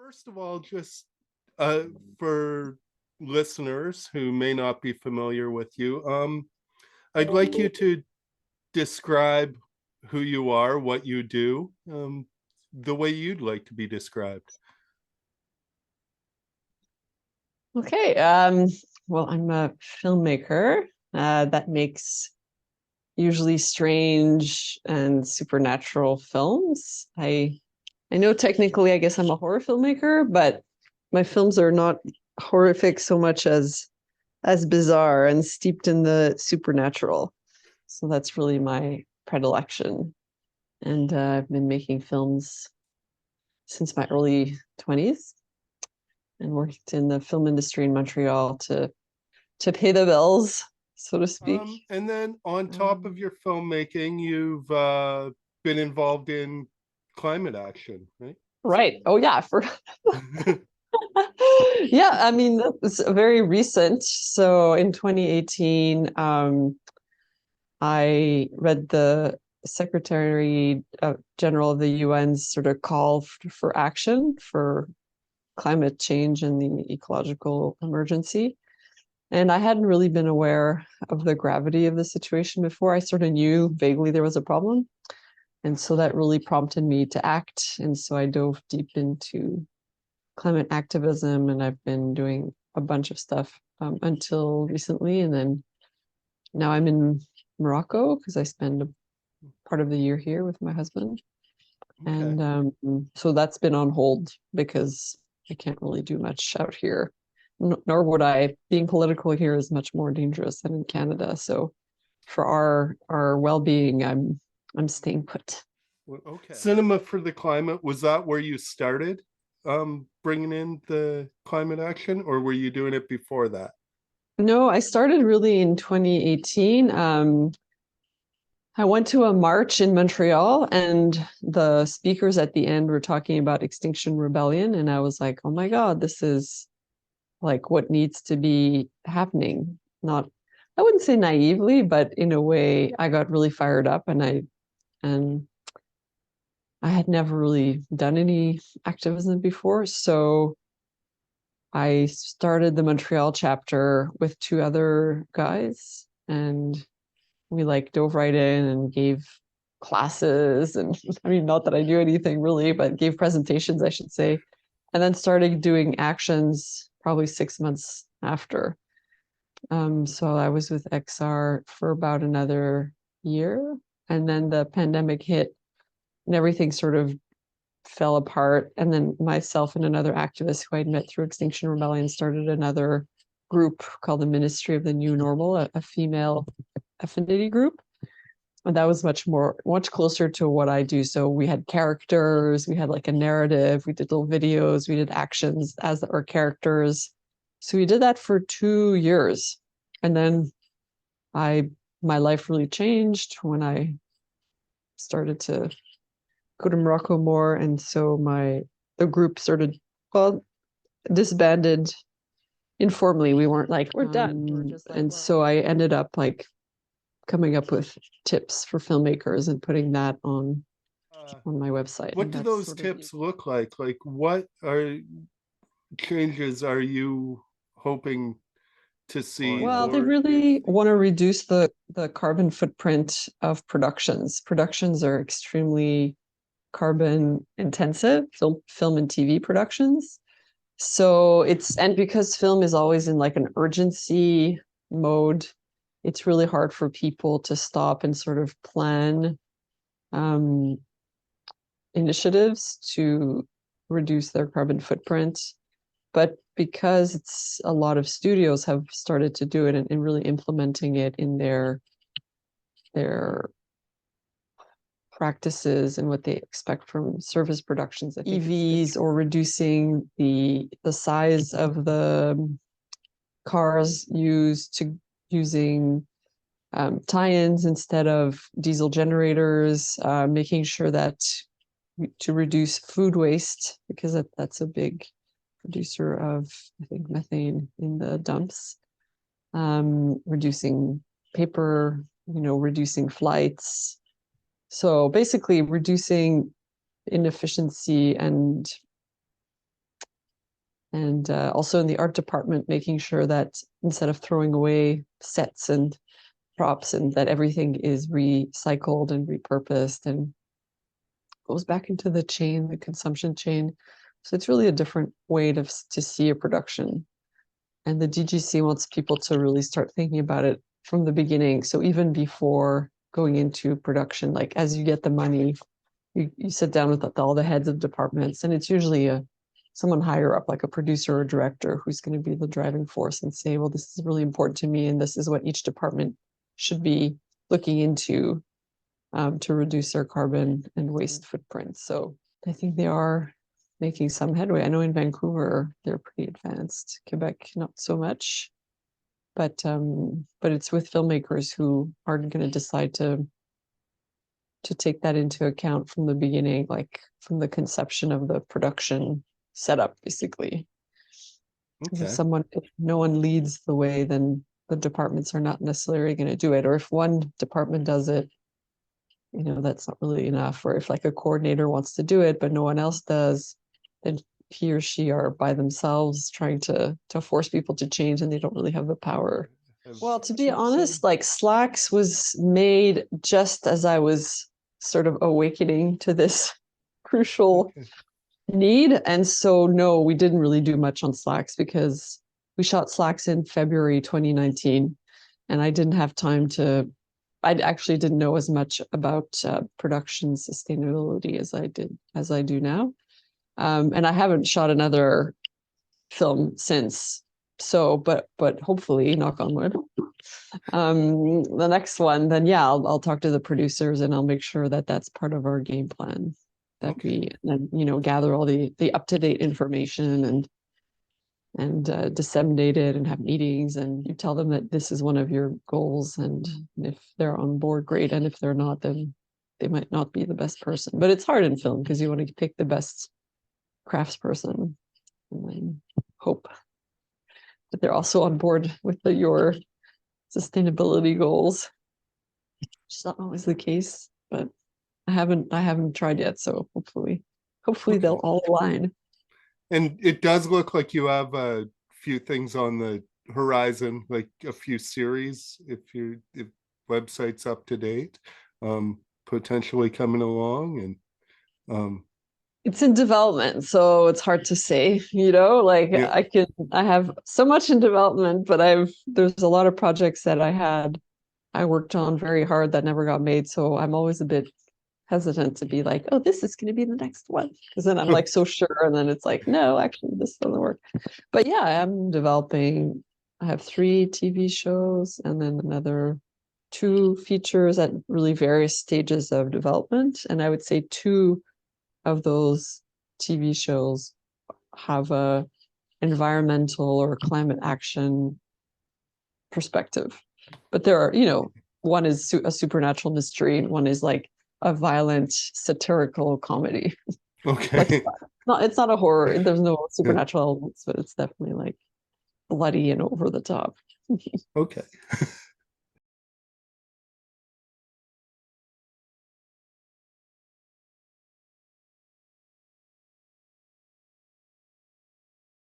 First of all, just for listeners who may not be familiar with you, I'd like you to describe who you are, what you do, the way you'd like to be described. Okay. Well, I'm a filmmaker that makes usually strange and supernatural films. I know technically, I guess I'm a horror filmmaker, but my films are not horrific so much as bizarre and steeped in the supernatural. So that's really my predilection. And I've been making films since my early 20s and worked in the film industry in Montreal to pay the bills, so to speak. And then on top of your filmmaking, you've been involved in climate action, right? Right. Oh yeah, for yeah, I mean it's very recent. So in 2018, I read the Secretary General of the UN's sort of call for action for climate change and the ecological emergency. And I hadn't really been aware of the gravity of the situation before. I sort of knew vaguely there was a problem. And so that really prompted me to act. And so I dove deep into climate activism, and I've been doing a bunch of stuff until recently. And then now I'm in Morocco because I spend a part of the year here with my husband. Okay. And so that's been on hold because I can't really do much out here. Nor would I. Being political here is much more dangerous than in Canada. So for our well-being, I'm staying put. Okay. Cinema for the Climate, was that where you started bringing in the climate action, or were you doing it before that? No, I started really in 2018. I went to a march in Montreal, and the speakers at the end were talking about Extinction Rebellion, and I was like, oh my God, this is like what needs to be happening. Not, I wouldn't say naively, but in a way, I got really fired up, and I had never really done any activism before, so I started the Montreal chapter with two other guys, and we like dove right in and gave classes, and I mean, not that I knew anything really, but gave presentations, I should say, and then started doing actions probably 6 months after. So I was with XR for about another year, and then the pandemic hit and everything sort of fell apart. And then myself and another activist who I'd met through Extinction Rebellion started another group called the Ministry of the New Normal, a female affinity group. And that was much closer to what I do. So we had characters, we had like a narrative, we did little videos, we did actions as our characters. So we did that for 2 years. And then my life really changed when I started to go to Morocco more. And so the group sort of, well, disbanded informally. We weren't like, we're done. We're just like, and well. So I ended up like coming up with tips for filmmakers and putting that on my website. What do those tips look like? Like, what changes are you hoping to see? Well, they really want to reduce the carbon footprint of productions. Productions are extremely carbon intensive, film and TV productions. So and because film is always in like an urgency mode, it's really hard for people to stop and sort of plan initiatives to reduce their carbon footprint. But because a lot of studios have started to do it and really implementing it in their practices and what they expect from service productions, EVs, or reducing the size of the cars using tie-ins instead of diesel generators, making sure that to reduce food waste, because that's a big producer of, I think, methane in the dumps, reducing paper, reducing flights. So basically reducing inefficiency and And also in the art department, making sure that instead of throwing away sets and props, and that everything is recycled and repurposed and goes back into the chain, the consumption chain. So it's really a different way to see a production. And the DGC wants people to really start thinking about it from the beginning. So even before going into production, like as you get the money, you sit down with all the heads of departments, and it's usually someone higher up, like a producer or director, who's going to be the driving force and say, well, this is really important to me, and this is what each department should be looking into to reduce their carbon and waste footprint. So I think they are making some headway. I know in Vancouver they're pretty advanced. Quebec, not so much, but it's with filmmakers who are going to decide to take that into account from the beginning, like from the conception of the production setup, basically. Okay. If no one leads the way, then the departments are not necessarily going to do it. Or if one department does it, that's not really enough. Or if like a coordinator wants to do it, but no one else does, then he or she are by themselves trying to force people to change, and they don't really have the power. Well, to be honest, like Slaxx was made just as I was sort of awakening to this crucial need. And so, no, we didn't really do much on Slaxx because we shot Slaxx in February 2019, and I didn't have time I actually didn't know as much about production sustainability as I do now. And I haven't shot another film since. So, but hopefully, knock on wood, the next one, then yeah, I'll talk to the producers and I'll make sure that that's part of our game plan. That we then gather all the up-to-date information and disseminate it and have meetings, and you tell them that this is one of your goals, and if they're on board, great, and if they're not, then they might not be the best person. But it's hard in film because you want to pick the best craftsperson and then hope that they're also on board with your sustainability goals. It's not always the case, but I haven't tried yet, so hopefully they'll all align. And it does look like you have a few things on the horizon, like a few series, if website's up to date, potentially coming along. And it's in development, so it's hard to say, like yeah. I have so much in development, but there's a lot of projects that I worked on very hard that never got made. So I'm always a bit hesitant to be like, oh, this is going to be the next one. Because then I'm like so sure. And then it's like, no, actually, this doesn't work. But yeah, I'm developing. I have 3 TV shows and then another 2 features at really various stages of development. And I would say 2 of those TV shows have a environmental or climate action perspective. But there are, one is a supernatural mystery, and one is like a violent satirical comedy. Okay. Like it's not a horror. There's no supernatural elements, but it's definitely like bloody and over the top. Okay.